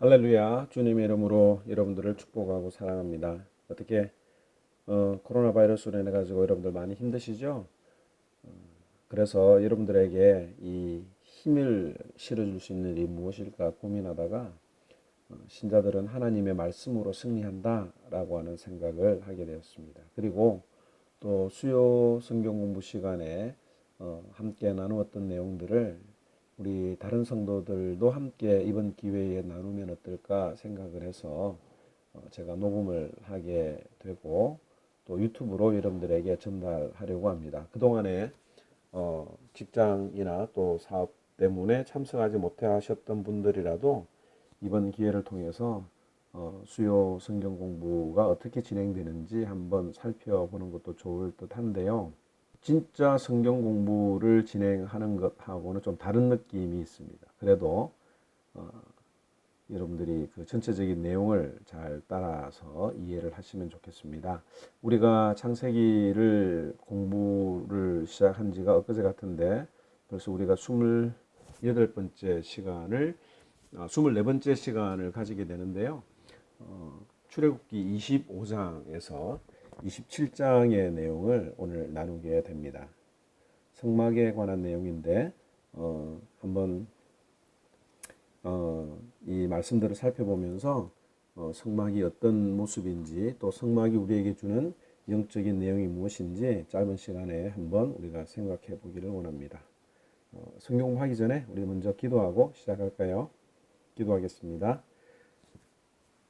할렐루야. 주님의 이름으로 여러분들을 축복하고 사랑합니다. 어떻게 코로나 바이러스로 인해 가지고 여러분들 많이 힘드시죠? 그래서 여러분들에게 이 힘을 실어줄 수 있는 일이 무엇일까 고민하다가 신자들은 하나님의 말씀으로 승리한다라고 하는 생각을 하게 되었습니다. 그리고 또 수요 성경 공부 시간에 함께 나누었던 내용들을 우리 다른 성도들도 함께 이번 기회에 나누면 어떨까 생각을 해서 제가 녹음을 하게 되고 또 유튜브로 여러분들에게 전달하려고 합니다. 그동안에 직장이나 또 사업 때문에 참석하지 못해 하셨던 분들이라도 이번 기회를 통해서 수요 성경 공부가 어떻게 진행되는지 한번 살펴보는 것도 좋을 듯 한데요. 진짜 성경 공부를 진행하는 것하고는 좀 다른 느낌이 있습니다. 그래도 여러분들이 그 전체적인 내용을 잘 따라서 이해를 하시면 좋겠습니다. 우리가 창세기를 공부를 시작한 지가 엊그제 같은데 벌써 우리가 28번째 시간을 24번째 시간을 가지게 되는데요. 출애굽기 25장에서 27장의 내용을 오늘 나누게 됩니다. 성막에 관한 내용인데 한번 이 말씀들을 살펴보면서 성막이 어떤 모습인지 또 성막이 우리에게 주는 영적인 내용이 무엇인지 짧은 시간에 한번 우리가 생각해 보기를 원합니다. 성경 하기 전에 우리 먼저 기도하고 시작할까요? 기도하겠습니다.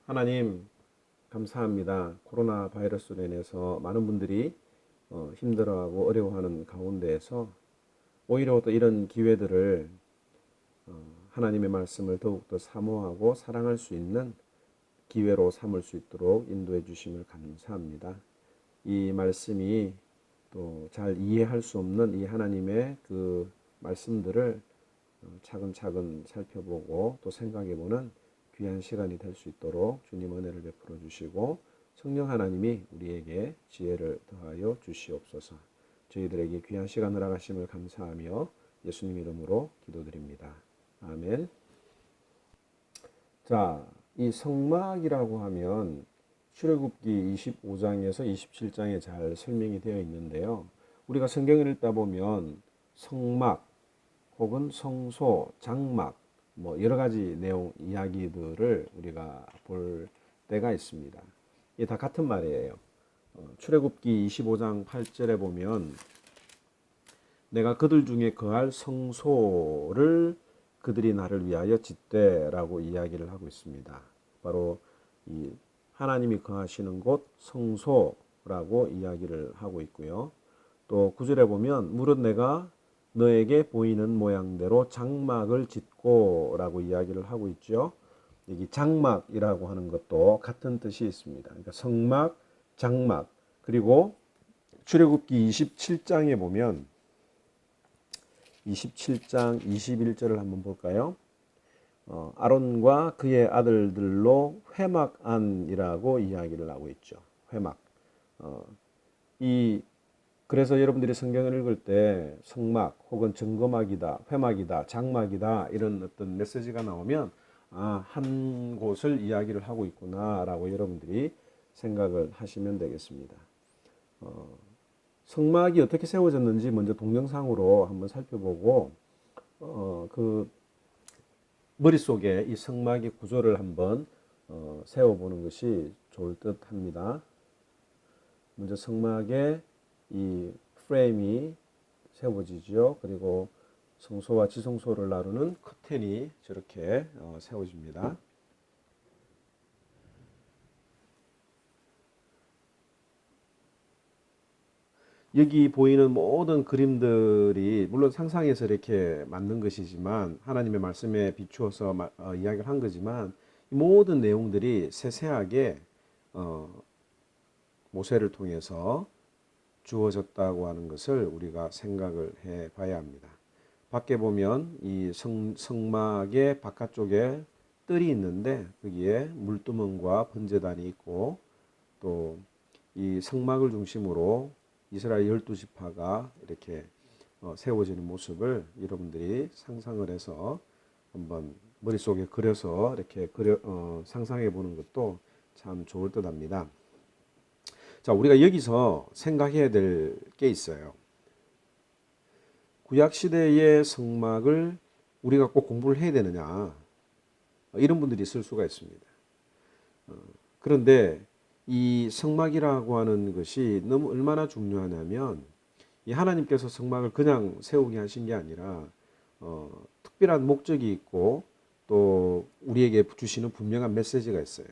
하나님 감사합니다. 코로나 바이러스로 인해서 많은 분들이 힘들어하고 어려워하는 가운데에서 오히려 또 이런 기회들을 하나님의 말씀을 더욱더 사모하고 사랑할 수 있는 기회로 삼을 수 있도록 인도해 주심을 감사합니다. 이 말씀이 또 잘 이해할 수 없는 이 하나님의 그 말씀들을 차근차근 살펴보고 또 생각해보는 귀한 시간이 될 수 있도록 주님 은혜를 베풀어 주시고 성령 하나님이 우리에게 지혜를 더하여 주시옵소서. 저희들에게 귀한 시간 허락하심을 감사하며 예수님 이름으로 기도드립니다. 아멘. 자, 이 성막이라고 하면 출애굽기 25장에서 27장에 잘 설명이 되어 있는데요. 우리가 성경을 읽다 보면 성막 혹은 성소, 장막 뭐 여러 가지 내용 이야기들을 우리가 볼 때가 있습니다. 이게 다 같은 말이에요. 출애굽기 25장 8절에 보면 내가 그들 중에 거할 성소를 그들이 나를 위하여 짓되라고 이야기를 하고 있습니다. 바로 이 하나님이 거하시는 곳 성소라고 이야기를 하고 있고요. 또 9절에 보면 무릇 내가 너에게 보이는 모양대로 장막을 짓고 라고 이야기를 하고 있죠. 여기 장막이라고 하는 것도 같은 뜻이 있습니다. 그러니까 성막, 장막. 그리고 출애굽기 27장에 보면 27장 21절을 한번 볼까요? 아론과 그의 아들들로 회막안이라고 이야기를 하고 있죠. 회막. 그래서 여러분들이 성경을 읽을 때 성막 혹은 증거막이다, 회막이다, 장막이다 이런 어떤 메시지가 나오면 한 곳을 이야기를 하고 있구나라고 여러분들이 생각을 하시면 되겠습니다. 성막이 어떻게 세워졌는지 먼저 동영상으로 한번 살펴보고 그 머릿속에 이 성막의 구조를 한번 세워보는 것이 좋을 듯 합니다. 먼저 성막의 이 프레임이 세워지죠. 그리고 성소와 지성소를 나누는 커튼이 저렇게 세워집니다. 여기 보이는 모든 그림들이 물론 상상해서 이렇게 만든 것이지만 하나님의 말씀에 비추어서 이야기를 한 거지만 이 모든 내용들이 세세하게 모세를 통해서 주어졌다고 하는 것을 우리가 생각을 해 봐야 합니다. 밖에 보면 이 성막의 바깥쪽에 뜰이 있는데 거기에 물두멍과 번제단이 있고 또 이 성막을 중심으로 이스라엘 12지파가 이렇게 세워지는 모습을 여러분들이 상상을 해서 한번 머릿속에 그려서 이렇게 상상해 보는 것도 참 좋을 듯 합니다. 자, 우리가 여기서 생각해야 될 게 있어요. 구약시대의 성막을 우리가 꼭 공부를 해야 되느냐, 이런 분들이 있을 수가 있습니다. 그런데 이 성막이라고 하는 것이 너무 얼마나 중요하냐면, 이 하나님께서 성막을 그냥 세우게 하신 게 아니라 특별한 목적이 있고 또 우리에게 주시는 분명한 메시지가 있어요.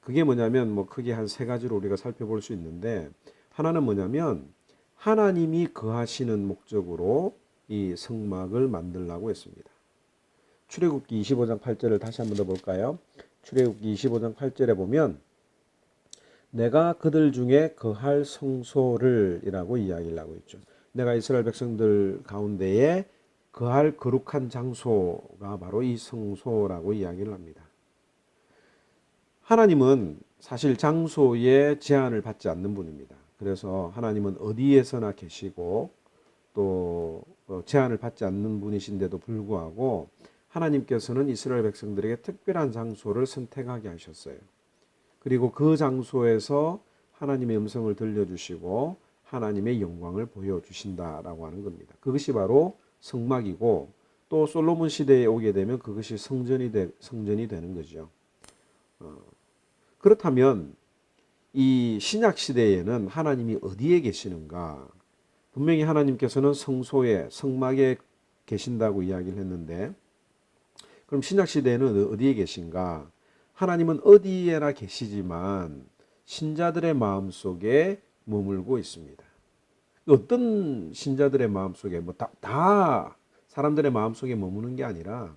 그게 뭐냐면 뭐 크게 한 세 가지로 우리가 살펴볼 수 있는데, 하나는 뭐냐면 하나님이 거하시는 목적으로 이 성막을 만들라고 했습니다. 출애굽기 25장 8절을 다시 한번 더 볼까요? 출애굽기 25장 8절에 보면 내가 그들 중에 거할 성소를 이라고 이야기를 하고 있죠. 내가 이스라엘 백성들 가운데에 거할 거룩한 장소가 바로 이 성소라고 이야기를 합니다. 하나님은 사실 장소에 제한을 받지 않는 분입니다. 그래서 하나님은 어디에서나 계시고 또 제한을 받지 않는 분이신데도 불구하고 하나님께서는 이스라엘 백성들에게 특별한 장소를 선택하게 하셨어요. 그리고 그 장소에서 하나님의 음성을 들려주시고 하나님의 영광을 보여주신다라고 하는 겁니다. 그것이 바로 성막이고, 또 솔로몬 시대에 오게 되면 그것이 성전이 되는 거죠. 그렇다면 이 신약 시대에는 하나님이 어디에 계시는가? 분명히 하나님께서는 성소에, 성막에 계신다고 이야기를 했는데, 그럼 신약 시대에는 어디에 계신가? 하나님은 어디에나 계시지만 신자들의 마음속에 머물고 있습니다. 어떤 신자들의 마음속에 다 사람들의 마음속에 머무는 게 아니라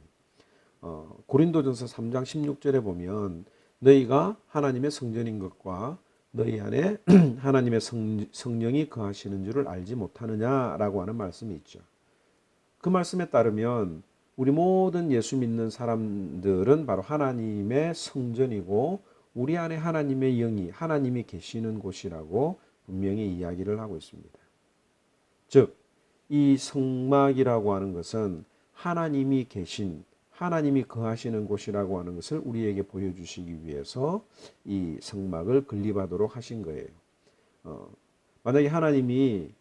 고린도전서 3장 16절에 보면 너희가 하나님의 성전인 것과 너희 안에 하나님의 성령이 거하시는 줄을 알지 못하느냐라고 하는 말씀이 있죠. 그 말씀에 따르면 우리 모든 예수 믿는 사람들은 바로 하나님의 성전이고 우리 안에 하나님의 영이, 하나님이 계시는 곳이라고 분명히 이야기를 하고 있습니다. 즉, 이 성막이라고 하는 것은 하나님이 계신, 하나님이 거하시는 곳이라고 하는 것을 우리에게 보여주시기 위해서 이 성막을 건립하도록 하신 거예요. 만약에 하나님이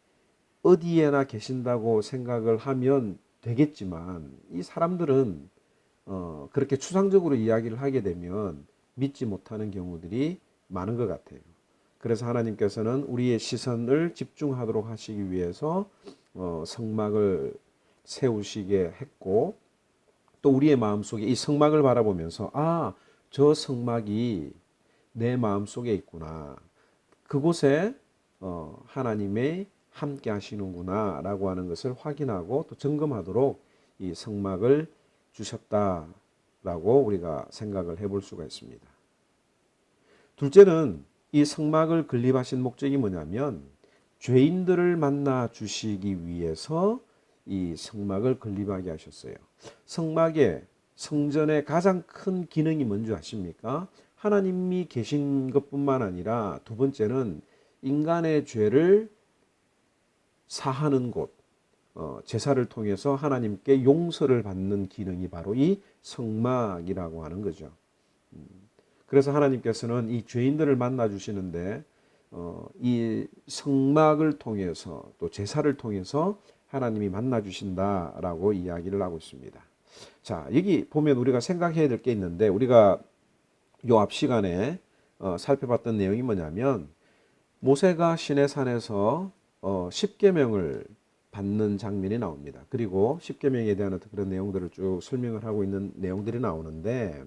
어디에나 계신다고 생각을 하면 되겠지만, 이 사람들은 그렇게 추상적으로 이야기를 하게 되면 믿지 못하는 경우들이 많은 것 같아요. 그래서 하나님께서는 우리의 시선을 집중하도록 하시기 위해서 성막을 세우시게 했고, 또 우리의 마음속에 이 성막을 바라보면서 저 성막이 내 마음속에 있구나, 그곳에 하나님의 함께 하시는구나 라고 하는 것을 확인하고 또 점검하도록 이 성막을 주셨다라고 우리가 생각을 해볼 수가 있습니다. 둘째는 이 성막을 건립하신 목적이 뭐냐면 죄인들을 만나 주시기 위해서 이 성막을 건립하게 하셨어요. 성막의, 성전의 가장 큰 기능이 뭔지 아십니까? 하나님이 계신 것뿐만 아니라 두 번째는 인간의 죄를 사하는 곳, 제사를 통해서 하나님께 용서를 받는 기능이 바로 이 성막이라고 하는 거죠. 그래서 하나님께서는 이 죄인들을 만나 주시는데 이 성막을 통해서 또 제사를 통해서 하나님이 만나 주신다라고 이야기를 하고 있습니다. 자, 여기 보면 우리가 생각해야 될 게 있는데, 우리가 요 앞 시간에 살펴봤던 내용이 뭐냐면 모세가 시내산에서 십계명을 받는 장면이 나옵니다. 그리고 십계명에 대한 그런 내용들을 쭉 설명을 하고 있는 내용들이 나오는데,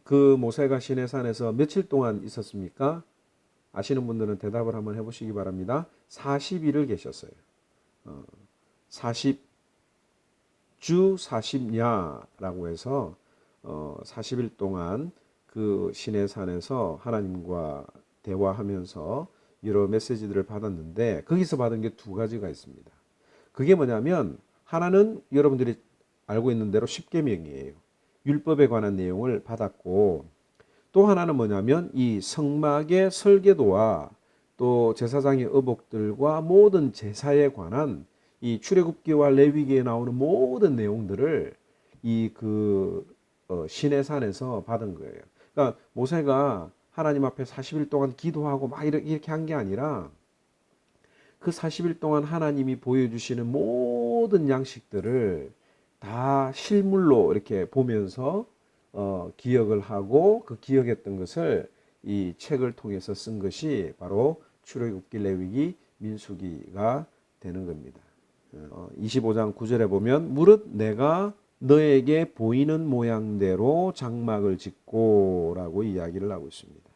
그 모세가 시내산에서 며칠 동안 있었습니까? 아시는 분들은 대답을 한번 해보시기 바랍니다. 40일을 계셨어요. 40주 40야라고 해서 40일 동안 그 시내산에서 하나님과 대화하면서 여러 메시지들을 받았는데, 거기서 받은 게 두 가지가 있습니다. 그게 뭐냐면 하나는 여러분들이 알고 있는 대로 십계명이에요. 율법에 관한 내용을 받았고, 또 하나는 뭐냐면 이 성막의 설계도와 또 제사장의 의복들과 모든 제사에 관한 이 출애굽기와 레위기에 나오는 모든 내용들을 시내 산에서 받은 거예요. 그러니까 모세가 하나님 앞에 40일 동안 기도하고 막 이렇게 한 게 아니라 그 40일 동안 하나님이 보여주시는 모든 양식들을 다 실물로 이렇게 보면서 기억을 하고 그 기억했던 것을 이 책을 통해서 쓴 것이 바로 출애굽기, 레위기, 민수기가 되는 겁니다. 25장 9절에 보면 무릇 내가 너에게 보이는 모양대로 장막을 짓고라고 이야기를 하고 있습니다.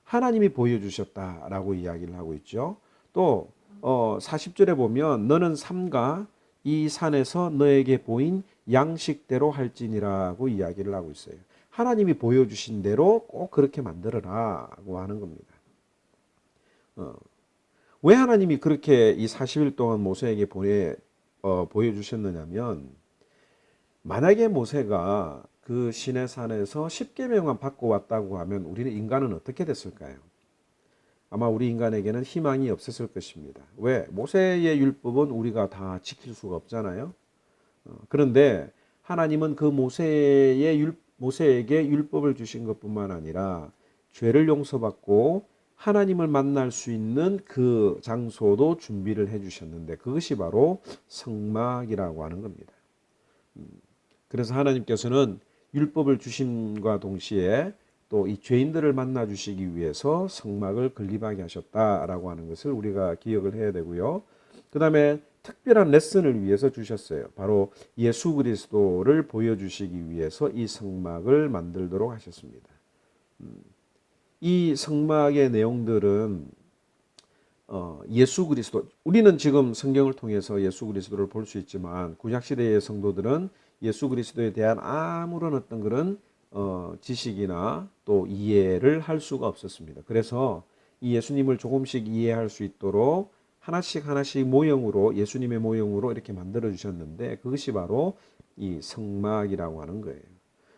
하나님이 보여주셨다라고 이야기를 하고 있죠. 또 40절에 보면 너는 삼가 이 산에서 너에게 보인 양식대로 할지니라고 이야기를 하고 있어요. 하나님이 보여주신 대로 꼭 그렇게 만들어라고 하는 겁니다. 왜 하나님이 그렇게 이 40일 동안 모세에게 보여주셨느냐면 만약에 모세가 그 시내산에서 10계명만 받고 왔다고 하면 우리는 인간은 어떻게 됐을까요? 아마 우리 인간에게는 희망이 없었을 것입니다. 왜? 모세의 율법은 우리가 다 지킬 수가 없잖아요. 그런데 하나님은 그 모세에게 율법을 주신 것뿐만 아니라 죄를 용서받고 하나님을 만날 수 있는 그 장소도 준비를 해주셨는데 그것이 바로 성막이라고 하는 겁니다. 그래서 하나님께서는 율법을 주심과 동시에 또 이 죄인들을 만나 주시기 위해서 성막을 건립하게 하셨다라고 하는 것을 우리가 기억을 해야 되고요. 그 다음에 특별한 레슨을 위해서 주셨어요. 바로 예수 그리스도를 보여주시기 위해서 이 성막을 만들도록 하셨습니다. 이 성막의 내용들은 예수 그리스도, 우리는 지금 성경을 통해서 예수 그리스도를 볼 수 있지만 구약시대의 성도들은 예수 그리스도에 대한 아무런 어떤 그런 지식이나 또 이해를 할 수가 없었습니다. 그래서 이 예수님을 조금씩 이해할 수 있도록 하나씩 모형으로 예수님의 모형으로 이렇게 만들어 주셨는데 그것이 바로 이 성막이라고 하는 거예요.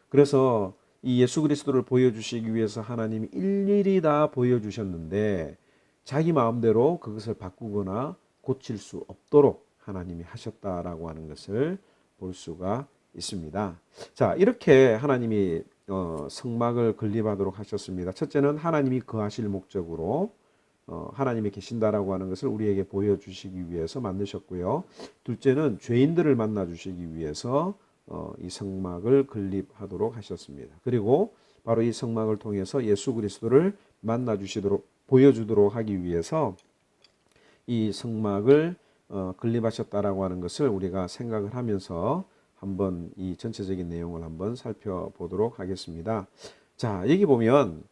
그래서 이 예수 그리스도를 보여주시기 위해서 하나님이 일일이 다 보여주셨는데 자기 마음대로 그것을 바꾸거나 고칠 수 없도록 하나님이 하셨다라고 하는 것을 볼 수가 있습니다. 자, 이렇게 하나님이 성막을 건립하도록 하셨습니다. 첫째는 하나님이 거하실 목적으로 하나님이 계신다라고 하는 것을 우리에게 보여주시기 위해서 만드셨고요. 둘째는 죄인들을 만나 주시기 위해서 이 성막을 건립하도록 하셨습니다. 그리고 바로 이 성막을 통해서 예수 그리스도를 만나 주시도록 보여주도록 하기 위해서 이 성막을 건립하셨다라고 하는 것을 우리가 생각을 하면서 한번 이 전체적인 내용을 한번 살펴보도록 하겠습니다. 자, 여기 보면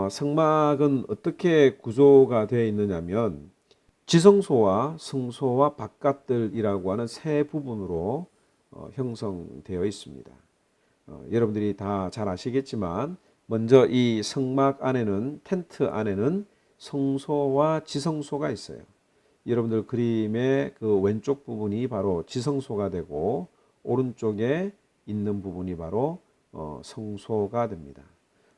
성막은 어떻게 구조가 되어 있느냐면 지성소와 성소와 바깥들이라고 하는 세 부분으로 형성되어 있습니다. 여러분들이 다 잘 아시겠지만 먼저 이 성막 안에는 텐트 안에는 성소와 지성소가 있어요. 여러분들 그림의 그 왼쪽 부분이 바로 지성소가 되고 오른쪽에 있는 부분이 바로 성소가 됩니다.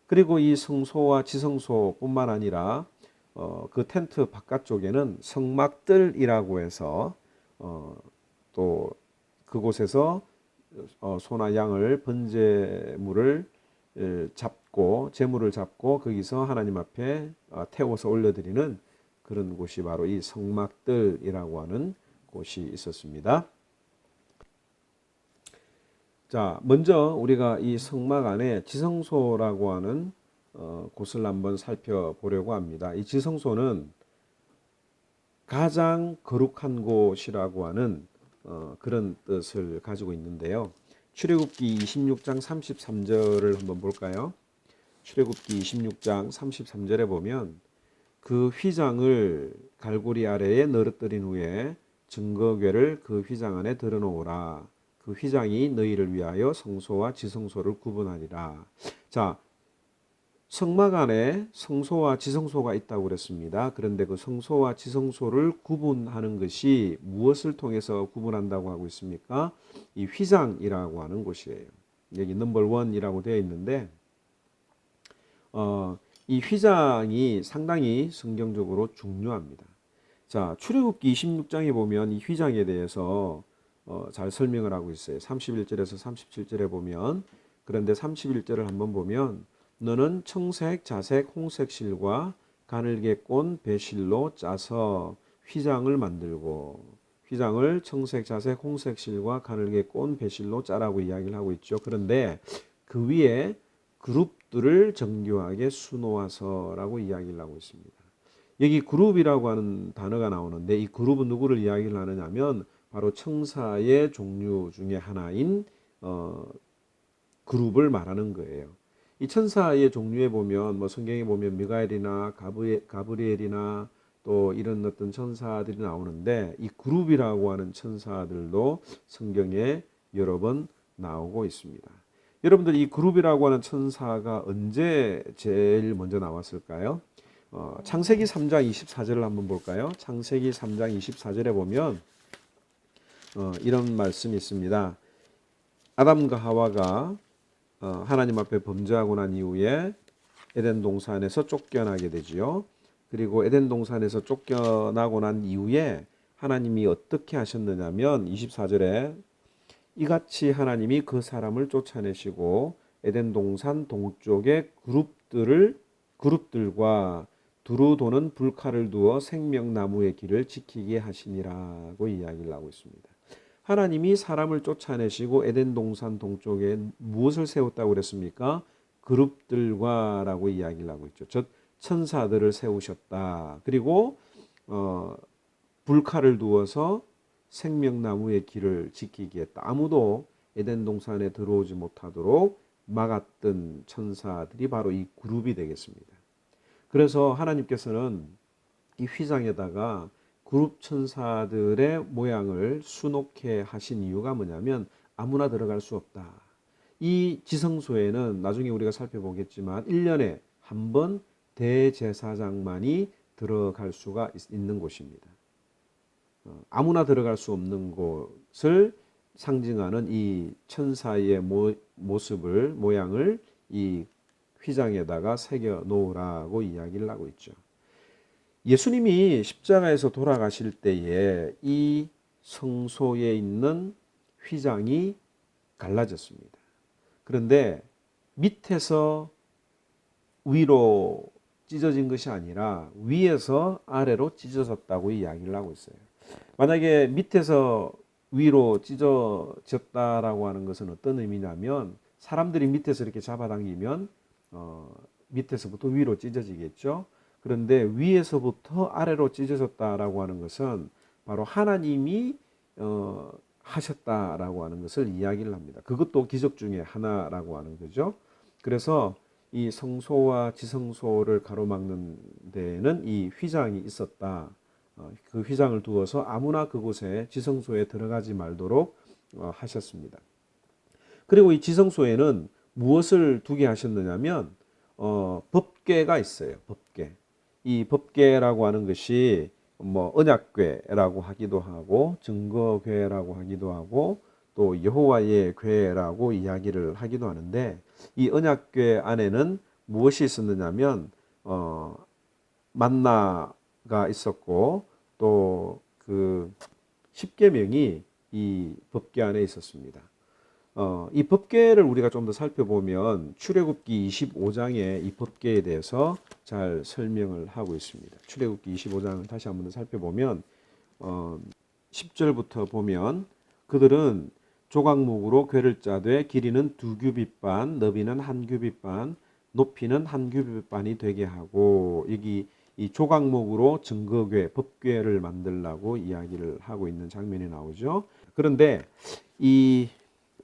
그리고 이 성소와 지성소뿐만 아니라 그 텐트 바깥쪽에는 성막들이라고 해서 또 그곳에서 소나 양을 번제물을 잡고 제물을 잡고 거기서 하나님 앞에 태워서 올려드리는 그런 곳이 바로 이 성막들이라고 하는 곳이 있었습니다. 자, 먼저 우리가 이 성막 안에 지성소라고 하는 곳을 한번 살펴보려고 합니다. 이 지성소는 가장 거룩한 곳이라고 하는 그런 뜻을 가지고 있는데요. 출애굽기 26장 33절을 한번 볼까요? 출애굽기 26장 33절에 보면 그 휘장을 갈고리 아래에 널어뜨린 후에 증거궤를 그 휘장 안에 들어놓으라. 그 휘장이 너희를 위하여 성소와 지성소를 구분하리라. 자, 성막 안에 성소와 지성소가 있다고 그랬습니다. 그런데 그 성소와 지성소를 구분하는 것이 무엇을 통해서 구분한다고 하고 있습니까? 이 휘장이라고 하는 곳이에요. 여기 넘버 1이라고 되어 있는데 이 휘장이 상당히 성경적으로 중요합니다. 자, 출애굽기 26장에 보면 이 휘장에 대해서 잘 설명을 하고 있어요. 31절에서 37절에 보면 그런데 31절을 한번 보면 너는 청색, 자색, 홍색 실과 가늘게 꼰 배실로 짜서 휘장을 만들고 휘장을 청색, 자색, 홍색 실과 가늘게 꼰 배실로 짜라고 이야기를 하고 있죠. 그런데 그 위에 그룹들을 정교하게 수놓아서라고 이야기를 하고 있습니다. 여기 그룹이라고 하는 단어가 나오는데 이 그룹은 누구를 이야기를 하느냐면 바로 청사의 종류 중에 하나인 그룹을 말하는 거예요. 이 천사의 종류에 보면 뭐 성경에 보면 미가엘이나 가브리엘이나 또 이런 어떤 천사들이 나오는데 이 그룹이라고 하는 천사들도 성경에 여러 번 나오고 있습니다. 여러분들 이 그룹이라고 하는 천사가 언제 제일 먼저 나왔을까요? 창세기 3장 24절을 한번 볼까요? 창세기 3장 24절에 보면 이런 말씀이 있습니다. 아담과 하와가 하나님 앞에 범죄하고 난 이후에 에덴 동산에서 쫓겨나게 되지요. 그리고 에덴 동산에서 쫓겨나고 난 이후에 하나님이 어떻게 하셨느냐면 24절에 이같이 하나님이 그 사람을 쫓아내시고 에덴 동산 동쪽의 그룹들과 두루 도는 불칼을 두어 생명나무의 길을 지키게 하시니라고 이야기를 하고 있습니다. 하나님이 사람을 쫓아내시고 에덴 동산 동쪽에 무엇을 세웠다고 그랬습니까? 그룹들과라고 이야기를 하고 있죠. 즉 천사들을 세우셨다. 그리고 불칼을 두어서 생명나무의 길을 지키게 했다. 아무도 에덴 동산에 들어오지 못하도록 막았던 천사들이 바로 이 그룹이 되겠습니다. 그래서 하나님께서는 이 휘장에다가 그룹 천사들의 모양을 수놓게 하신 이유가 뭐냐면 아무나 들어갈 수 없다. 이 지성소에는 나중에 우리가 살펴보겠지만 1년에 한 번 대제사장만이 들어갈 수가 있는 곳입니다. 아무나 들어갈 수 없는 곳을 상징하는 이 천사의 모양을 이 휘장에다가 새겨 놓으라고 이야기를 하고 있죠. 예수님이 십자가에서 돌아가실 때에 이 성소에 있는 휘장이 갈라졌습니다. 그런데 밑에서 위로 찢어진 것이 아니라 위에서 아래로 찢어졌다고 이야기를 하고 있어요. 만약에 밑에서 위로 찢어졌다라고 하는 것은 어떤 의미냐면 사람들이 밑에서 이렇게 잡아당기면 밑에서부터 위로 찢어지겠죠. 그런데 위에서부터 아래로 찢어졌다라고 하는 것은 바로 하나님이 하셨다라고 하는 것을 이야기를 합니다. 그것도 기적 중에 하나라고 하는 거죠. 그래서 이 성소와 지성소를 가로막는 데에는 이 휘장이 있었다. 그 휘장을 두어서 아무나 그곳에 지성소에 들어가지 말도록 하셨습니다. 그리고 이 지성소에는 무엇을 두게 하셨느냐면 법궤가 있어요. 법궤. 이 법궤라고 하는 것이 뭐 언약궤라고 하기도 하고 증거궤라고 하기도 하고 또 여호와의 궤라고 이야기를 하기도 하는데 이 언약궤 안에는 무엇이 있었느냐면 만나가 있었고 또 그 십계명이 이 법궤 안에 있었습니다. 이 법궤를 우리가 좀 더 살펴보면 출애굽기 25장에 이 법궤에 대해서 잘 설명을 하고 있습니다. 출애굽기 25장을 다시 한번 더 살펴보면 10절부터 보면 그들은 조각목으로 궤를 짜되 길이는 2규빗 반, 너비는 1규빗 반, 높이는 1규빗 반이 되게 하고 여기 이 조각목으로 증거궤, 법궤를 만들라고 이야기를 하고 있는 장면이 나오죠. 그런데 이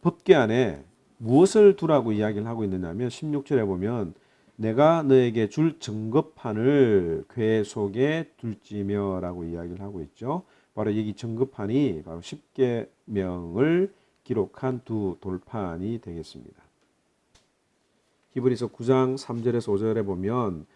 법궤 안에 무엇을 두라고 이야기를 하고 있느냐면 16절에 보면 내가 너에게 줄 증거판을 궤 속에 둘지며라고 이야기를 하고 있죠. 바로 여기 증거판이 바로 십계명을 기록한 두 돌판이 되겠습니다. 히브리서 9장 3절에서 5절에 보면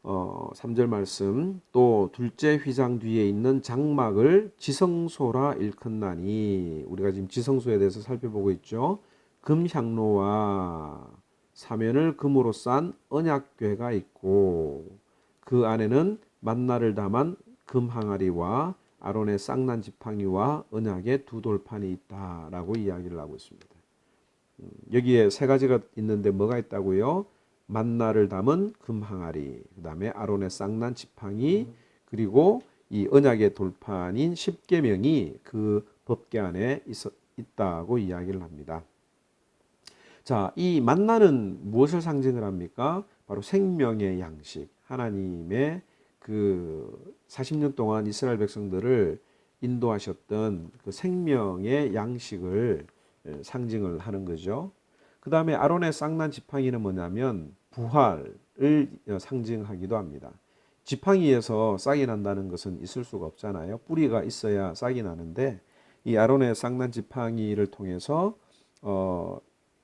3절 말씀 또 둘째 휘장 뒤에 있는 장막을 지성소라 일컫나니 우리가 지금 지성소에 대해서 살펴보고 있죠. 금향로와 사면을 금으로 싼 언약궤가 있고 그 안에는 만나를 담은 금 항아리와 아론의 쌍난 지팡이와 언약의 두 돌판이 있다라고 이야기를 하고 있습니다. 여기에 세 가지가 있는데 뭐가 있다고요? 만나를 담은 금 항아리, 그 다음에 아론의 쌍난 지팡이, 그리고 이 언약의 돌판인 십계명이 그 법궤 안에 있다고 이야기를 합니다. 자, 이 만나는 무엇을 상징을 합니까? 바로 생명의 양식, 하나님의 그 40년 동안 이스라엘 백성들을 인도하셨던 그 생명의 양식을 상징을 하는 거죠. 그 다음에 아론의 쌍난 지팡이는 뭐냐면 부활을 상징하기도 합니다. 지팡이에서 싹이 난다는 것은 있을 수가 없잖아요. 뿌리가 있어야 싹이 나는데 이 아론의 쌍난 지팡이를 통해서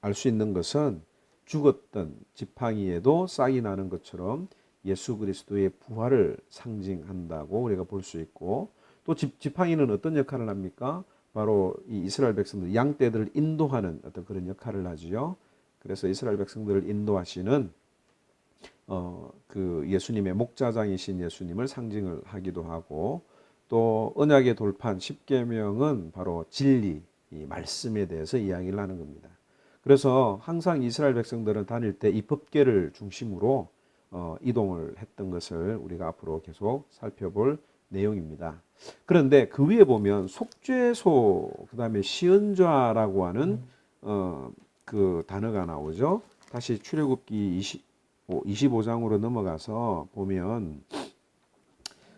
알 수 있는 것은 죽었던 지팡이에도 싹이 나는 것처럼 예수 그리스도의 부활을 상징한다고 우리가 볼 수 있고, 또 지팡이는 어떤 역할을 합니까? 바로 이 이스라엘 백성들 양떼들을 인도하는 어떤 그런 역할을 하지요. 그래서 이스라엘 백성들을 인도하시는 그 예수님의 목자장이신 예수님을 상징을 하기도 하고, 또 언약의 돌판 십계명은 바로 진리, 이 말씀에 대해서 이야기를 하는 겁니다. 그래서 항상 이스라엘 백성들은 다닐 때 이 법궤를 중심으로 이동을 했던 것을 우리가 앞으로 계속 살펴볼 내용입니다. 그런데 그 위에 보면 속죄소, 그 다음에 시은좌라고 하는 그 단어가 나오죠. 다시 출애굽기 25장으로 넘어가서 보면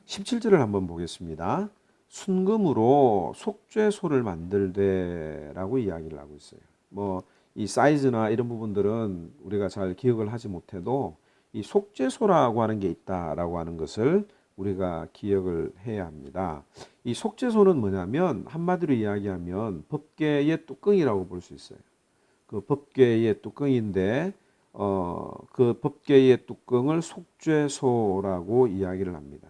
17절을 한번 보겠습니다. 순금으로 속죄소를 만들되라고 이야기를 하고 있어요. 뭐 이 사이즈나 이런 부분들은 우리가 잘 기억을 하지 못해도 이 속죄소라고 하는 게 있다라고 하는 것을 우리가 기억을 해야 합니다. 이 속죄소는 뭐냐면 한마디로 이야기하면 법궤의 뚜껑이라고 볼 수 있어요. 그 법궤의 뚜껑인데 그 법궤의 뚜껑을 속죄소라고 이야기를 합니다.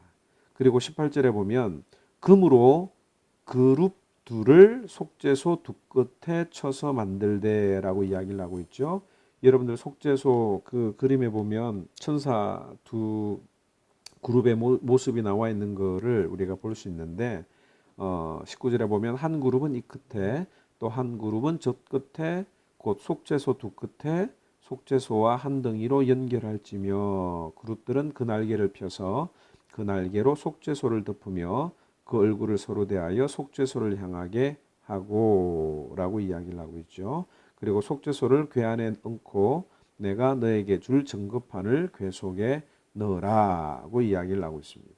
그리고 18절에 보면 금으로 그룹 둘을 속죄소 두 끝에 쳐서 만들되라고 이야기를 하고 있죠. 여러분들 속죄소 그 그림에 보면 천사 두 그룹의 모습이 나와 있는 거를 우리가 볼 수 있는데 19절에 보면 한 그룹은 이 끝에, 또 한 그룹은 저 끝에, 곧 속죄소 두 끝에 속죄소와 한 덩이로 연결할지며, 그룹들은 그 날개를 펴서 그 날개로 속죄소를 덮으며 그 얼굴을 서로 대하여 속죄소를 향하게 하고 라고 이야기를 하고 있죠. 그리고 속죄소를 궤 안에 얹고 내가 너에게 줄 증거판을 궤 속에 넣으라고 이야기를 하고 있습니다.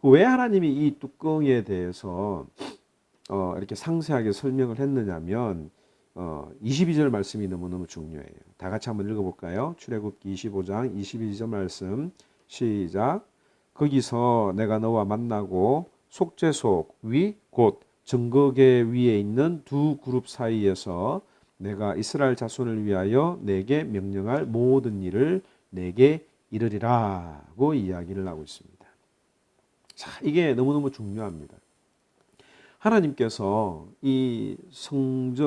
왜 하나님이 이 뚜껑에 대해서 이렇게 상세하게 설명을 했느냐면 22절 말씀이 너무너무 중요해요. 다 같이 한번 읽어볼까요? 출애굽기 25장 22절 말씀 시작. 거기서 내가 너와 만나고 속죄소 위 곧 증거궤 위에 있는 두 그룹 사이에서 내가 이스라엘 자손을 위하여 내게 명령할 모든 일을 내게 이르리라고 이야기를 하고 있습니다. 자, 이게 너무너무 중요합니다. 하나님께서 이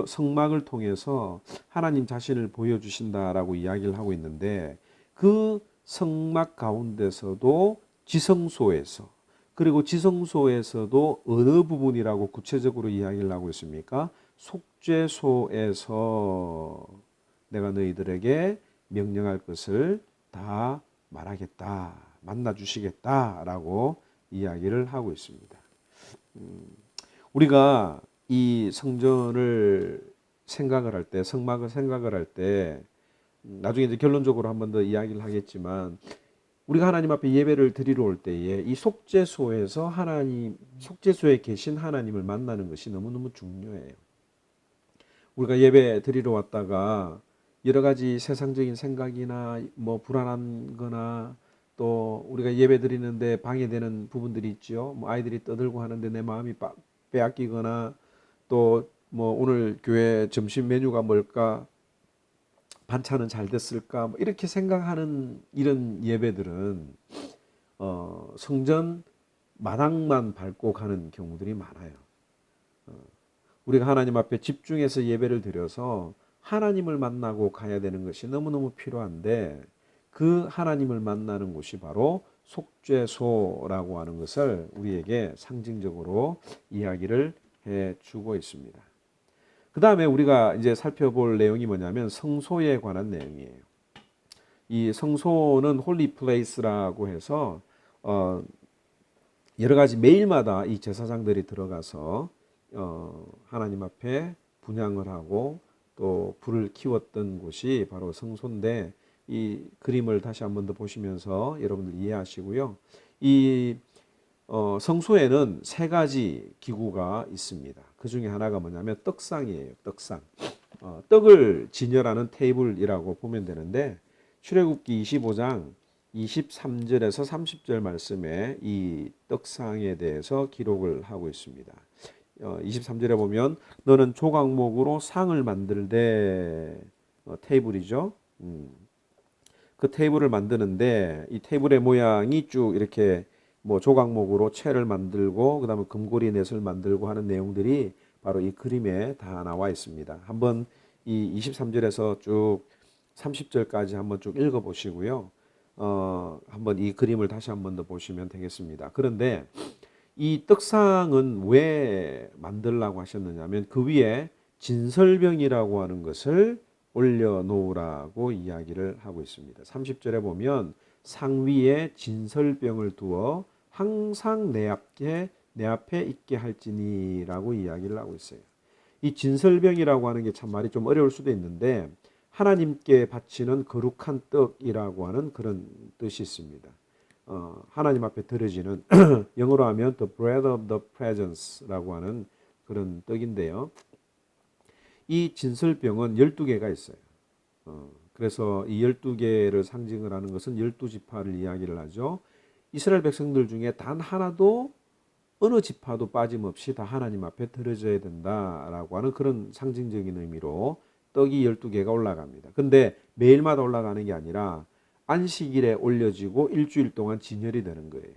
성막을 통해서 하나님 자신을 보여주신다라고 이야기를 하고 있는데, 그 성막 가운데서도 지성소에서, 그리고 지성소에서도 어느 부분이라고 구체적으로 이야기를 하고 있습니까? 속죄소에서 내가 너희들에게 명령할 것을 다 말하겠다, 만나주시겠다라고 이야기를 하고 있습니다. 우리가 이 성전을 생각을 할 때, 성막을 생각을 할 때, 나중에 이제 결론적으로 한 번 더 이야기를 하겠지만, 우리가 하나님 앞에 예배를 드리러 올 때에 이 속죄소에서 속죄소에 계신 하나님을 만나는 것이 너무너무 중요해요. 우리가 예배 드리러 왔다가 여러 가지 세상적인 생각이나 뭐 불안한 거나, 또 우리가 예배 드리는데 방해되는 부분들이 있죠. 뭐 아이들이 떠들고 하는데 내 마음이 빼앗기거나, 또 뭐 오늘 교회 점심 메뉴가 뭘까, 반찬은 잘 됐을까, 뭐 이렇게 생각하는 이런 예배들은 성전 마당만 밟고 가는 경우들이 많아요. 우리가 하나님 앞에 집중해서 예배를 드려서 하나님을 만나고 가야 되는 것이 너무너무 필요한데, 그 하나님을 만나는 곳이 바로 속죄소라고 하는 것을 우리에게 상징적으로 이야기를 해주고 있습니다. 그 다음에 우리가 이제 살펴볼 내용이 뭐냐면 성소에 관한 내용이에요. 이 성소는 홀리 플레이스라고 해서 여러 가지 매일마다 이 제사장들이 들어가서 하나님 앞에 분향을 하고 또 불을 키웠던 곳이 바로 성소인데, 이 그림을 다시 한 번 더 보시면서 여러분들 이해하시고요. 이 성소에는 세 가지 기구가 있습니다. 그 중에 하나가 뭐냐면 떡상이에요. 떡상. 떡을 진열하는 테이블이라고 보면 되는데, 출애굽기 25장 23절에서 30절 말씀에 이 떡상에 대해서 기록을 하고 있습니다. 23절에 보면 너는 조각목으로 상을 만들되, 테이블이죠. 그 테이블을 만드는데 이 테이블의 모양이 쭉 이렇게 뭐 조각목으로 채를 만들고 그다음에 금고리 넷을 만들고 하는 내용들이 바로 이 그림에 다 나와 있습니다. 한번 이 23절에서 쭉 30절까지 한번 쭉 읽어 보시고요. 한번 이 그림을 다시 한번 더 보시면 되겠습니다. 그런데 이 떡상은 왜 만들라고 하셨느냐면 그 위에 진설병이라고 하는 것을 올려놓으라고 이야기를 하고 있습니다. 30절에 보면 상 위에 진설병을 두어 항상 내 앞에 있게 할지니라고 이야기를 하고 있어요. 이 진설병이라고 하는 게 참 말이 좀 어려울 수도 있는데, 하나님께 바치는 거룩한 떡이라고 하는 그런 뜻이 있습니다. 하나님 앞에 드려지는 영어로 하면 the bread of the presence라고 하는 그런 떡인데요. 이 진설병은 12개가 있어요. 그래서 이 12개를 상징을 하는 것은 12지파를 이야기를 하죠. 이스라엘 백성들 중에 단 하나도 어느 지파도 빠짐없이 다 하나님 앞에 드려져야 된다라고 하는 그런 상징적인 의미로 떡이 12개가 올라갑니다. 근데 매일마다 올라가는 게 아니라 안식일에 올려지고 일주일 동안 진열이 되는 거예요.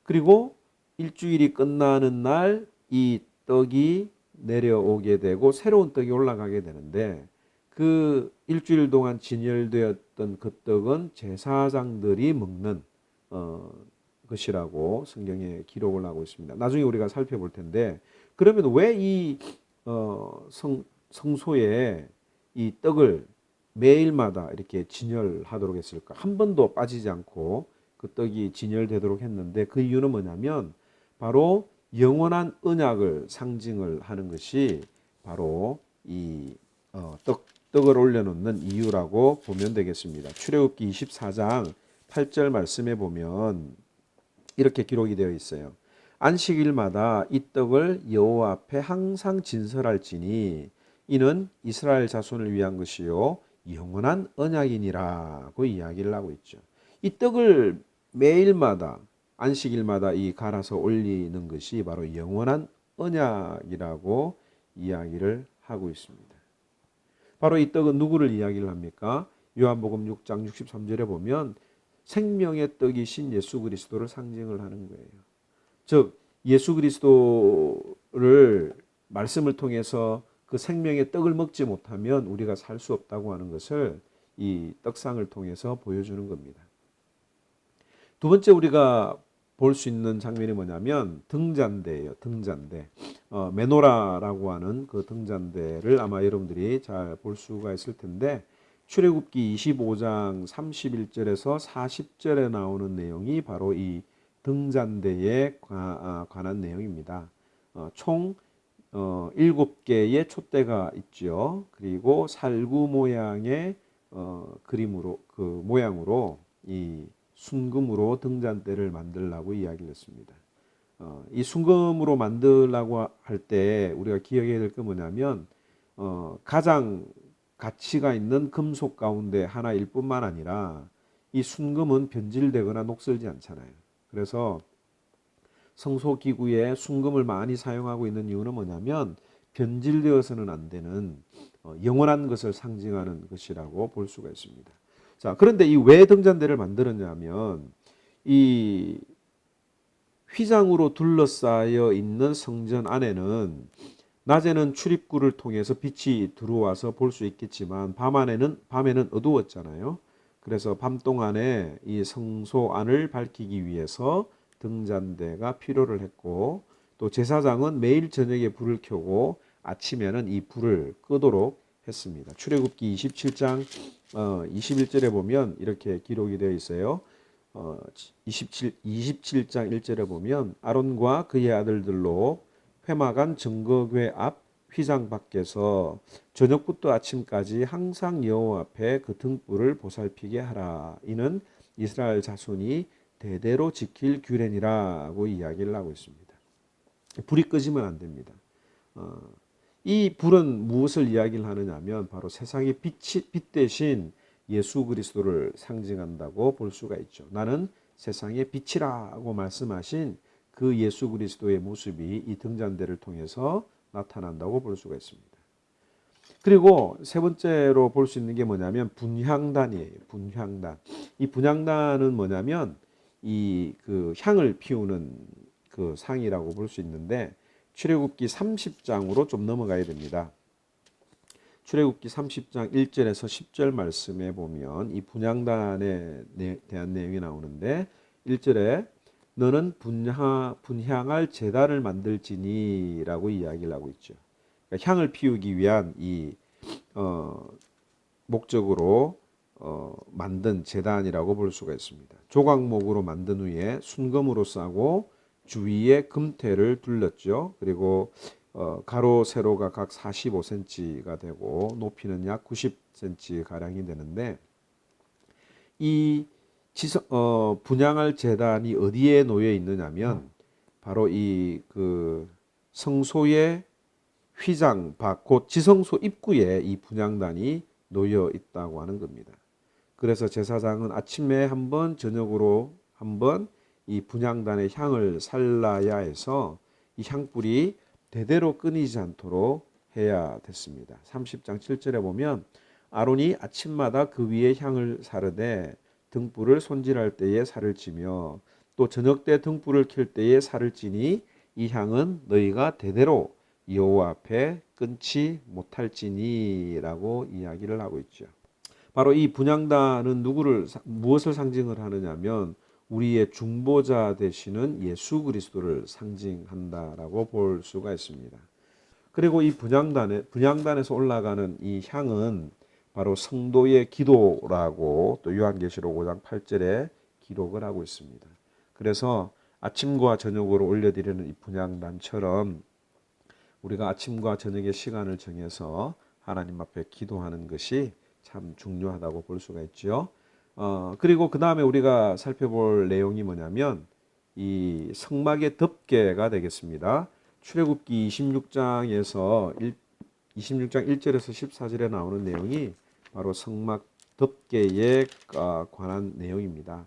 그리고 일주일이 끝나는 날 이 떡이 내려오게 되고 새로운 떡이 올라가게 되는데, 그 일주일 동안 진열되었던 그 떡은 제사장들이 먹는 것이라고 성경에 기록을 하고 있습니다. 나중에 우리가 살펴볼 텐데, 그러면 왜 이 성소에 이 떡을 매일마다 이렇게 진열하도록 했을까? 한 번도 빠지지 않고 그 떡이 진열되도록 했는데, 그 이유는 뭐냐면 바로 영원한 언약을 상징을 하는 것이 바로 이 떡을 올려놓는 이유라고 보면 되겠습니다. 출애굽기 24장 8절 말씀에 보면 이렇게 기록이 되어 있어요. 안식일마다 이 떡을 여호와 앞에 항상 진설할지니 이는 이스라엘 자손을 위한 것이요 영원한 언약이니라고 이야기를 하고 있죠. 이 떡을 매일마다 안식일마다 이 갈아서 올리는 것이 바로 영원한 언약이라고 이야기를 하고 있습니다. 바로 이 떡은 누구를 이야기를 합니까? 요한복음 6장 63절에 보면 생명의 떡이신 예수 그리스도를 상징을 하는 거예요. 즉 예수 그리스도를 말씀을 통해서 그 생명의 떡을 먹지 못하면 우리가 살 수 없다고 하는 것을 이 떡상을 통해서 보여주는 겁니다. 두 번째 우리가 볼 수 있는 장면이 뭐냐면 등잔대예요. 등잔대. 메노라라고 하는 그 등잔대를 아마 여러분들이 잘 볼 수가 있을 텐데, 출애굽기 25장 31절에서 40절에 나오는 내용이 바로 이 등잔대에 관한 내용입니다. 총 7개의 촛대가 있죠. 그리고 살구 모양의 그림으로 그 모양으로 이 순금으로 등잔대를 만들라고 이야기를 했습니다. 이 순금으로 만들라고 할 때 우리가 기억해야 될 게 뭐냐면 가장 가치가 있는 금속 가운데 하나일 뿐만 아니라 이 순금은 변질되거나 녹슬지 않잖아요. 그래서 성소 기구에 순금을 많이 사용하고 있는 이유는 뭐냐면 변질되어서는 안 되는 영원한 것을 상징하는 것이라고 볼 수가 있습니다. 자, 그런데 이 왜 등잔대를 만들었냐면 이 휘장으로 둘러싸여 있는 성전 안에는 낮에는 출입구를 통해서 빛이 들어와서 볼 수 있겠지만 밤에는 어두웠잖아요. 그래서 밤 동안에 이 성소 안을 밝히기 위해서 등잔대가 필요를 했고, 또 제사장은 매일 저녁에 불을 켜고 아침에는 이 불을 끄도록 했습니다. 출애굽기 27장 21절에 보면 이렇게 기록이 되어 있어요. 27장 1절에 보면 아론과 그의 아들들로 회막안 증거궤 앞 휘장 밖에서 저녁부터 아침까지 항상 여호와 앞에 그 등불을 보살피게 하라. 이는 이스라엘 자손이 대대로 지킬 규례니라고 이야기를 하고 있습니다. 불이 꺼지면 안 됩니다. 이 불은 무엇을 이야기를 하느냐면 바로 세상의 빛 대신 예수 그리스도를 상징한다고 볼 수가 있죠. 나는 세상의 빛이라고 말씀하신 그 예수 그리스도의 모습이 이 등잔대를 통해서 나타난다고 볼 수가 있습니다. 그리고 세 번째로 볼 수 있는 게 뭐냐면 분향단이에요. 분향단. 이 분향단은 뭐냐면 이 그 향을 피우는 그 상이라고 볼 수 있는데 출애굽기 30장으로 좀 넘어가야 됩니다. 출애굽기 30장 1절에서 10절 말씀에 보면 이 분향단에 대한 내용이 나오는데 1절에 너는 분향할 제단을 만들지니라고 이야기를 하고 있죠. 그러니까 향을 피우기 위한 이 목적으로 만든 제단이라고 볼 수가 있습니다. 조각목으로 만든 후에 순금으로 싸고 주위에 금테를 둘렀죠. 그리고 가로 세로가 각 45cm가 되고 높이는 약 90cm 가량이 되는데 이 분향할 제단이 어디에 놓여 있느냐면 바로 이 그 성소의 휘장 밖 곧 지성소 입구에 이 분향단이 놓여 있다고 하는 겁니다. 그래서 제사장은 아침에 한 번, 저녁으로 한 번 이 분향단의 향을 살라야 해서 이 향불이 대대로 끊이지 않도록 해야 됐습니다. 30장 7절에 보면 아론이 아침마다 그 위에 향을 사르되 등불을 손질할 때에 살을 찌며 또 저녁 때 등불을 켤 때에 살을 찌니 이 향은 너희가 대대로 여호와 앞에 끊지 못할지니라고 이야기를 하고 있죠. 바로 이 분향단은 무엇을 상징을 하느냐면 우리의 중보자 되시는 예수 그리스도를 상징한다라고 볼 수가 있습니다. 그리고 이 분향단에서 올라가는 이 향은 바로 성도의 기도라고 또 요한계시록 5장 8절에 기록을 하고 있습니다. 그래서 아침과 저녁으로 올려드리는 이 분향단처럼 우리가 아침과 저녁의 시간을 정해서 하나님 앞에 기도하는 것이 참 중요하다고 볼 수가 있죠. 그리고 그 다음에 우리가 살펴볼 내용이 뭐냐면 이 성막의 덮개가 되겠습니다. 출애굽기 26장 1절에서 14절에 나오는 내용이 바로 성막 덮개에 관한 내용입니다.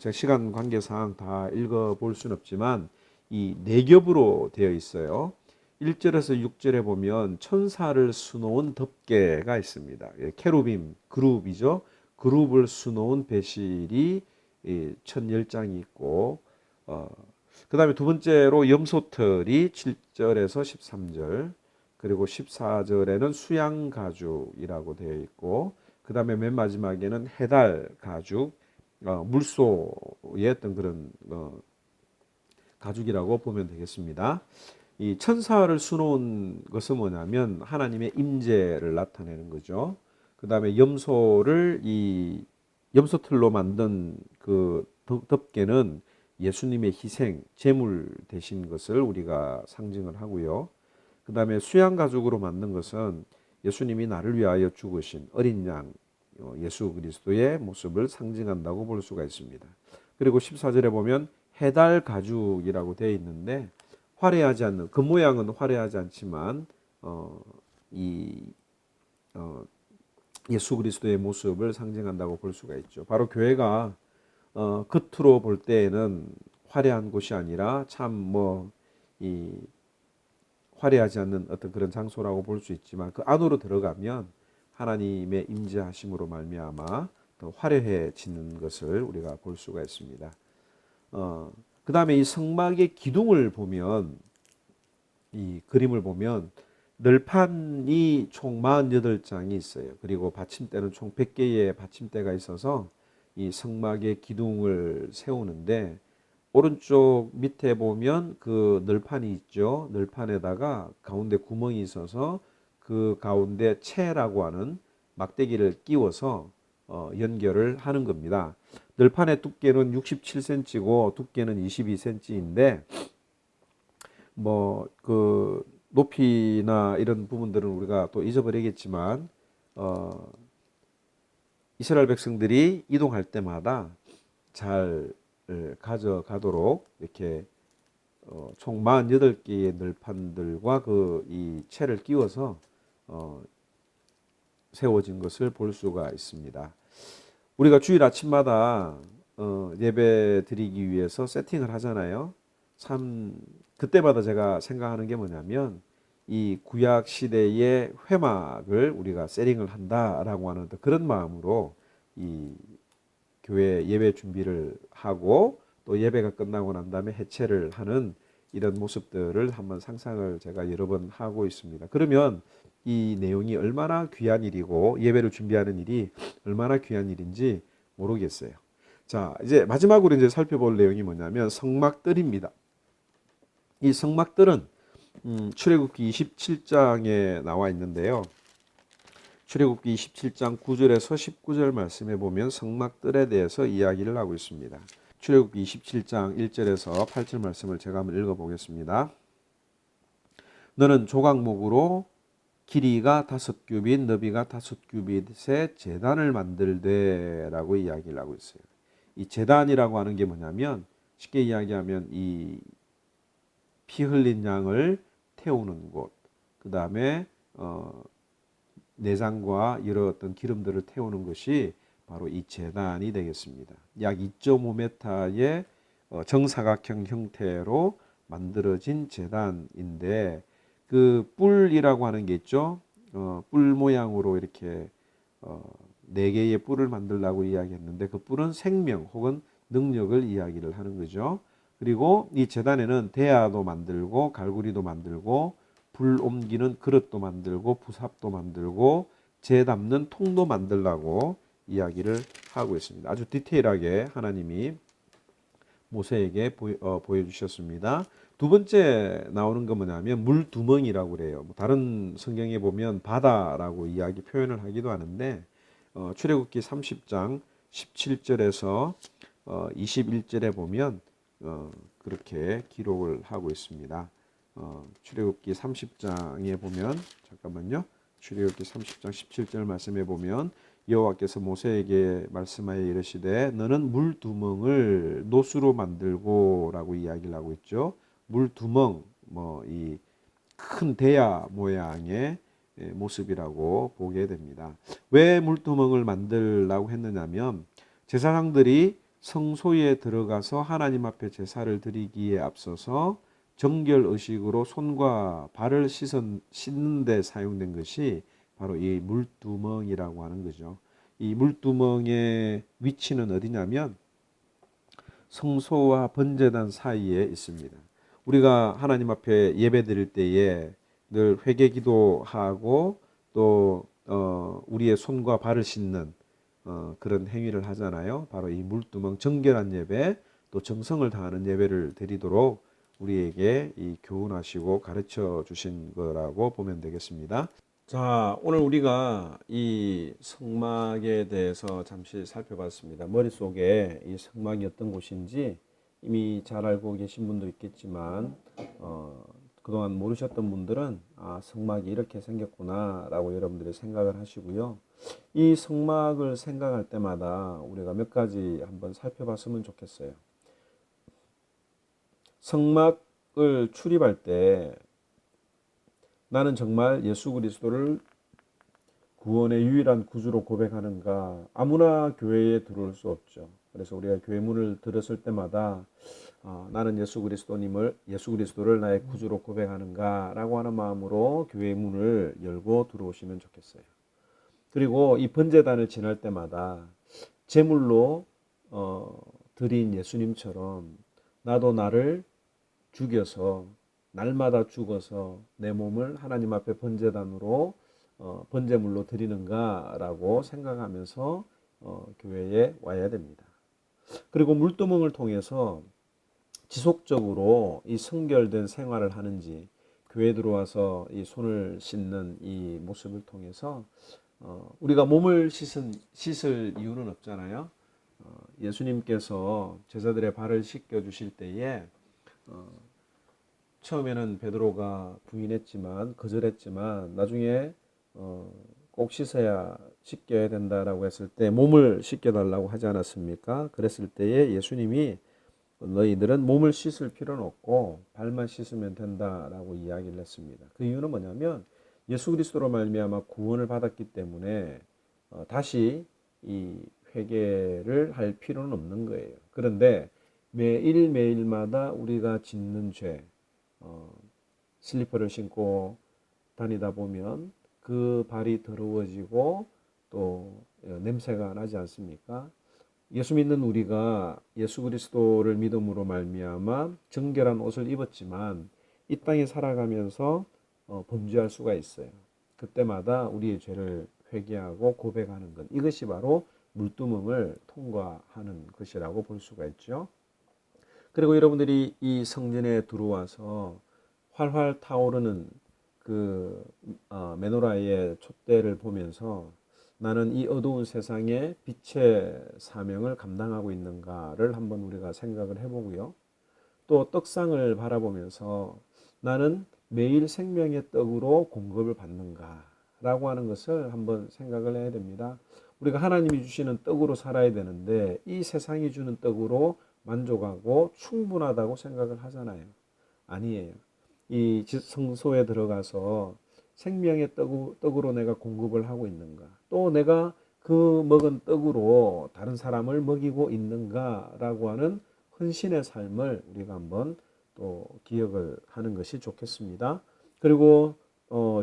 제가 시간 관계상 다 읽어볼 수는 없지만 이 네 겹으로 되어 있어요. 1절에서 6절에 보면 천사를 수놓은 덮개가 있습니다. 케루빔 그룹이죠. 그룹을 수놓은 배실이 1010장이 있고 그 다음에 두 번째로 염소털이 7절에서 13절 그리고 14절에는 수양 가죽이라고 되어 있고 그 다음에 맨 마지막에는 해달 가죽 물소의 어떤 그런 가죽이라고 보면 되겠습니다. 이 천사를 수놓은 것은 뭐냐면 하나님의 임재를 나타내는 거죠. 그 다음에 염소를 이 염소털로 만든 그 덮개는 예수님의 희생, 제물 되신 것을 우리가 상징을 하고요. 그 다음에 수양 가죽으로 만든 것은 예수님이 나를 위하여 죽으신 어린 양 예수 그리스도의 모습을 상징한다고 볼 수가 있습니다. 그리고 14절에 보면 해달 가죽이라고 되어 있는데 화려하지 않는 그 모양은 화려하지 않지만 예수 그리스도의 모습을 상징한다고 볼 수가 있죠. 바로 교회가 겉으로 볼 때에는 화려한 곳이 아니라 참 화려하지 않는 어떤 그런 장소라고 볼 수 있지만 그 안으로 들어가면 하나님의 임재하심으로 말미암아 더 화려해지는 것을 우리가 볼 수가 있습니다. 그 다음에 이 성막의 기둥을 보면 이 그림을 보면 널판이 총 48장이 있어요. 그리고 받침대는 총 100개의 받침대가 있어서 이 성막의 기둥을 세우는데 오른쪽 밑에 보면 그 널판이 있죠. 널판에다가 가운데 구멍이 있어서 그 가운데 채라고 하는 막대기를 끼워서 연결을 하는 겁니다. 널판의 두께는 67cm고 두께는 22cm인데 뭐 그 높이나 이런 부분들은 우리가 또 잊어버리겠지만 이스라엘 백성들이 이동할 때마다 잘 가져가도록 이렇게 총 48개의 널판들과 그 이 채를 끼워서 세워진 것을 볼 수가 있습니다. 우리가 주일 아침마다 예배 드리기 위해서 세팅을 하잖아요. 참 그때마다 제가 생각하는 게 뭐냐면 이 구약 시대의 회막을 우리가 세팅을 한다라고 하는 그런 마음으로 이 교회 예배 준비를 하고 또 예배가 끝나고 난 다음에 해체를 하는 이런 모습들을 한번 상상을 제가 여러 번 하고 있습니다. 그러면 이 내용이 얼마나 귀한 일이고 예배를 준비하는 일이 얼마나 귀한 일인지 모르겠어요. 자, 이제 마지막으로 이제 살펴볼 내용이 뭐냐면 성막들입니다. 이 성막들은 출애굽기 27장에 나와 있는데요. 출애굽기 27장 9절에서 19절 말씀에 보면 성막들에 대해서 이야기를 하고 있습니다. 출애굽기 27장 1절에서 8절 말씀을 제가 한번 읽어보겠습니다. 너는 조각목으로 길이가 5규빗, 너비가 5규빗의 제단을 만들되라고 이야기를 하고 있어요. 이 제단이라고 하는 게 뭐냐면 쉽게 이야기하면 이 피 흘린 양을 태우는 곳, 그 다음에 내장과 여러 어떤 기름들을 태우는 것이 바로 이 제단이 되겠습니다. 약 2.5m의 정사각형 형태로 만들어진 제단인데 그 뿔이라고 하는 게 있죠. 뿔 모양으로 이렇게 4개의 뿔을 만들라고 이야기했는데 그 뿔은 생명 혹은 능력을 이야기를 하는 거죠. 그리고 이 제단에는 대야도 만들고 갈구리도 만들고 불 옮기는 그릇도 만들고 부삽도 만들고 재 담는 통도 만들라고 이야기를 하고 있습니다. 아주 디테일하게 하나님이 모세에게 보여주셨습니다. 두 번째 나오는 건 뭐냐면 물두멍이라고 그래요. 다른 성경에 보면 바다라고 이야기 표현을 하기도 하는데 출애굽기 30장 17절에서 21절에 보면 그렇게 기록을 하고 있습니다. 출애굽기 30장에 보면 잠깐만요. 출애굽기 30장 17절 말씀에 보면 여호와께서 모세에게 말씀하여 이르시되 너는 물두멍을 노수로 만들고라고 이야기를 하고 있죠. 물두멍 뭐 이 큰 대야 모양의 모습이라고 보게 됩니다. 왜 물두멍을 만들라고 했느냐면 제사장들이 성소에 들어가서 하나님 앞에 제사를 드리기에 앞서서 정결 의식으로 손과 발을 씻는 데 사용된 것이 바로 이 물두멍이라고 하는 거죠. 이 물두멍의 위치는 어디냐면 성소와 번제단 사이에 있습니다. 우리가 하나님 앞에 예배 드릴 때에 늘 회개 기도하고 또 우리의 손과 발을 씻는 그런 행위를 하잖아요. 바로 이 물두멍 정결한 예배 또 정성을 다하는 예배를 드리도록 우리에게 이 교훈하시고 가르쳐 주신 거라고 보면 되겠습니다. 자, 오늘 우리가 이 성막에 대해서 잠시 살펴봤습니다. 머릿속에 이 성막이 어떤 곳인지 이미 잘 알고 계신 분도 있겠지만 그동안 모르셨던 분들은 아, 성막이 이렇게 생겼구나 라고 여러분들이 생각을 하시고요. 이 성막을 생각할 때마다 우리가 몇 가지 한번 살펴봤으면 좋겠어요. 성막을 출입할 때 나는 정말 예수 그리스도를 구원의 유일한 구주로 고백하는가? 아무나 교회에 들어올 수 없죠. 그래서 우리가 교회 문을 들었을 때마다 나는 예수 그리스도를 나의 구주로 고백하는가라고 하는 마음으로 교회 문을 열고 들어오시면 좋겠어요. 그리고 이 번제단을 지날 때마다 제물로 드린 예수님처럼 나도 나를 죽여서 날마다 죽어서 내 몸을 하나님 앞에 번제단으로 번제물로 드리는가라고 생각하면서 교회에 와야 됩니다. 그리고 물두멍을 통해서 지속적으로 이 성결된 생활을 하는지, 교회에 들어와서 이 손을 씻는 이 모습을 통해서 우리가 몸을 씻을 이유는 없잖아요. 예수님께서 제자들의 발을 씻겨 주실 때에 처음에는 베드로가 부인했지만, 거절했지만 나중에 꼭 씻겨야 된다라고 했을 때 몸을 씻겨달라고 하지 않았습니까? 그랬을 때에 예수님이 너희들은 몸을 씻을 필요는 없고 발만 씻으면 된다라고 이야기를 했습니다. 그 이유는 뭐냐면 예수 그리스도로 말미암아 구원을 받았기 때문에 다시 이 회개를 할 필요는 없는 거예요. 그런데 매일매일마다 우리가 짓는 죄, 슬리퍼를 신고 다니다 보면 그 발이 더러워지고 또 냄새가 나지 않습니까? 예수 믿는 우리가 예수 그리스도를 믿음으로 말미암아 정결한 옷을 입었지만 이 땅에 살아가면서 범죄할 수가 있어요. 그때마다 우리의 죄를 회개하고 고백하는 것, 이것이 바로 물두멍을 통과하는 것이라고 볼 수가 있죠. 그리고 여러분들이 이 성전에 들어와서 활활 타오르는 그 메노라의 촛대를 보면서 나는 이 어두운 세상에 빛의 사명을 감당하고 있는가를 한번 우리가 생각을 해보고요. 또 떡상을 바라보면서 나는 매일 생명의 떡으로 공급을 받는가라고 하는 것을 한번 생각을 해야 됩니다. 우리가 하나님이 주시는 떡으로 살아야 되는데 이 세상이 주는 떡으로 만족하고 충분하다고 생각을 하잖아요. 아니에요. 이 성소에 들어가서 생명의 떡으로 내가 공급을 하고 있는가? 또 내가 그 먹은 떡으로 다른 사람을 먹이고 있는가라고 하는 헌신의 삶을 우리가 한번 또 기억을 하는 것이 좋겠습니다. 그리고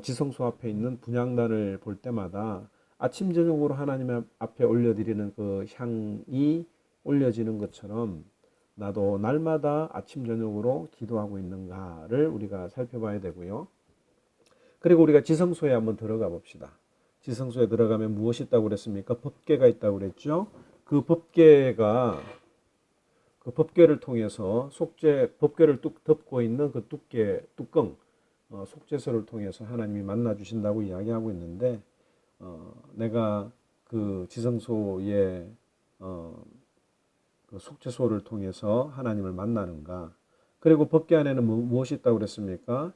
지성소 앞에 있는 분향단을 볼 때마다 아침 저녁으로 하나님 앞에 올려드리는 그 향이 올려지는 것처럼 나도 날마다 아침 저녁으로 기도하고 있는가를 우리가 살펴봐야 되고요. 그리고 우리가 지성소에 한번 들어가 봅시다. 지성소에 들어가면 무엇이 있다고 그랬습니까? 법궤가 있다고 그랬죠. 그 법궤를 통해서 법궤를 덮고 있는 그 뚜껑, 속죄소를 통해서 하나님이 만나 주신다고 이야기하고 있는데 내가 그 지성소의 그 속죄소를 통해서 하나님을 만나는가? 그리고 법궤 안에는 무엇이 있다고 그랬습니까?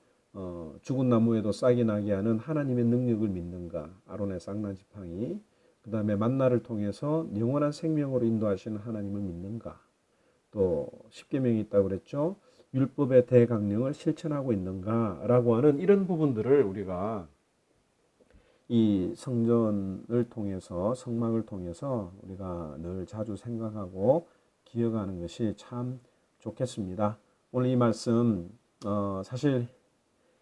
죽은 나무에도 싹이 나게 하는 하나님의 능력을 믿는가? 아론의 쌍난 지팡이. 그 다음에 만나를 통해서 영원한 생명으로 인도하시는 하나님을 믿는가? 또 십계명이 있다고 그랬죠. 율법의 대강령을 실천하고 있는가라고 하는 이런 부분들을 우리가 이 성전을 통해서 성막을 통해서 우리가 늘 자주 생각하고 기억하는 것이 참 좋겠습니다. 오늘 이 말씀 사실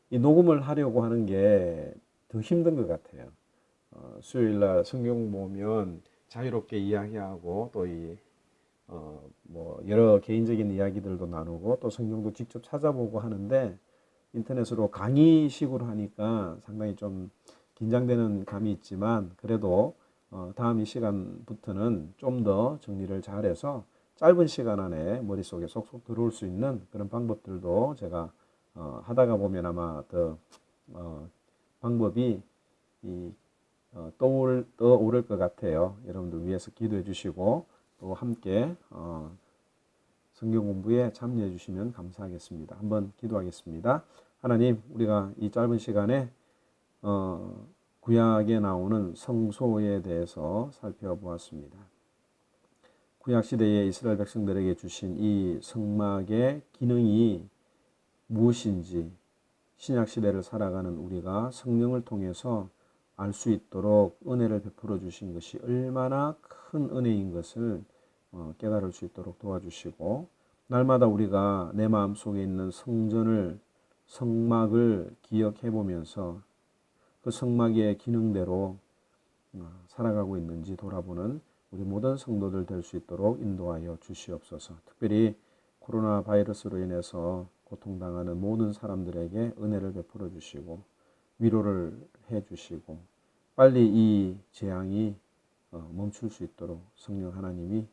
이 녹음을 하려고 하는 게 더 힘든 것 같아요. 수요일날 성경 보면 자유롭게 이야기하고 또 뭐 여러 개인적인 이야기들도 나누고 또 성경도 직접 찾아보고 하는데 인터넷으로 강의식으로 하니까 상당히 좀 긴장되는 감이 있지만 그래도 다음 이 시간부터는 좀 더 정리를 잘해서 짧은 시간 안에 머릿속에 속속 들어올 수 있는 그런 방법들도 제가 하다가 보면 아마 더 방법이 떠오를 것 같아요. 여러분들 위해서 기도해 주시고 또 함께 성경 공부에 참여해 주시면 감사하겠습니다. 한번 기도하겠습니다. 하나님, 우리가 이 짧은 시간에 구약에 나오는 성소에 대해서 살펴보았습니다. 구약 시대에 이스라엘 백성들에게 주신 이 성막의 기능이 무엇인지 신약 시대를 살아가는 우리가 성령을 통해서 알 수 있도록 은혜를 베풀어 주신 것이 얼마나 큰 은혜인 것을 깨달을 수 있도록 도와주시고 날마다 우리가 내 마음속에 있는 성막을 기억해 보면서 그 성막의 기능대로 살아가고 있는지 돌아보는 우리 모든 성도들 될 수 있도록 인도하여 주시옵소서. 특별히 코로나 바이러스로 인해서 고통당하는 모든 사람들에게 은혜를 베풀어 주시고 위로를 해 주시고 빨리 이 재앙이 멈출 수 있도록 성령 하나님이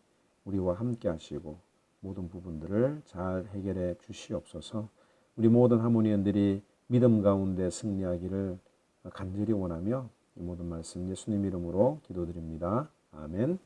우리와 함께 하시고 모든 부분들을 잘 해결해 주시옵소서. 우리 모든 하모니언들이 믿음 가운데 승리하기를 간절히 원하며 이 모든 말씀 예수님 이름으로 기도드립니다. 아멘.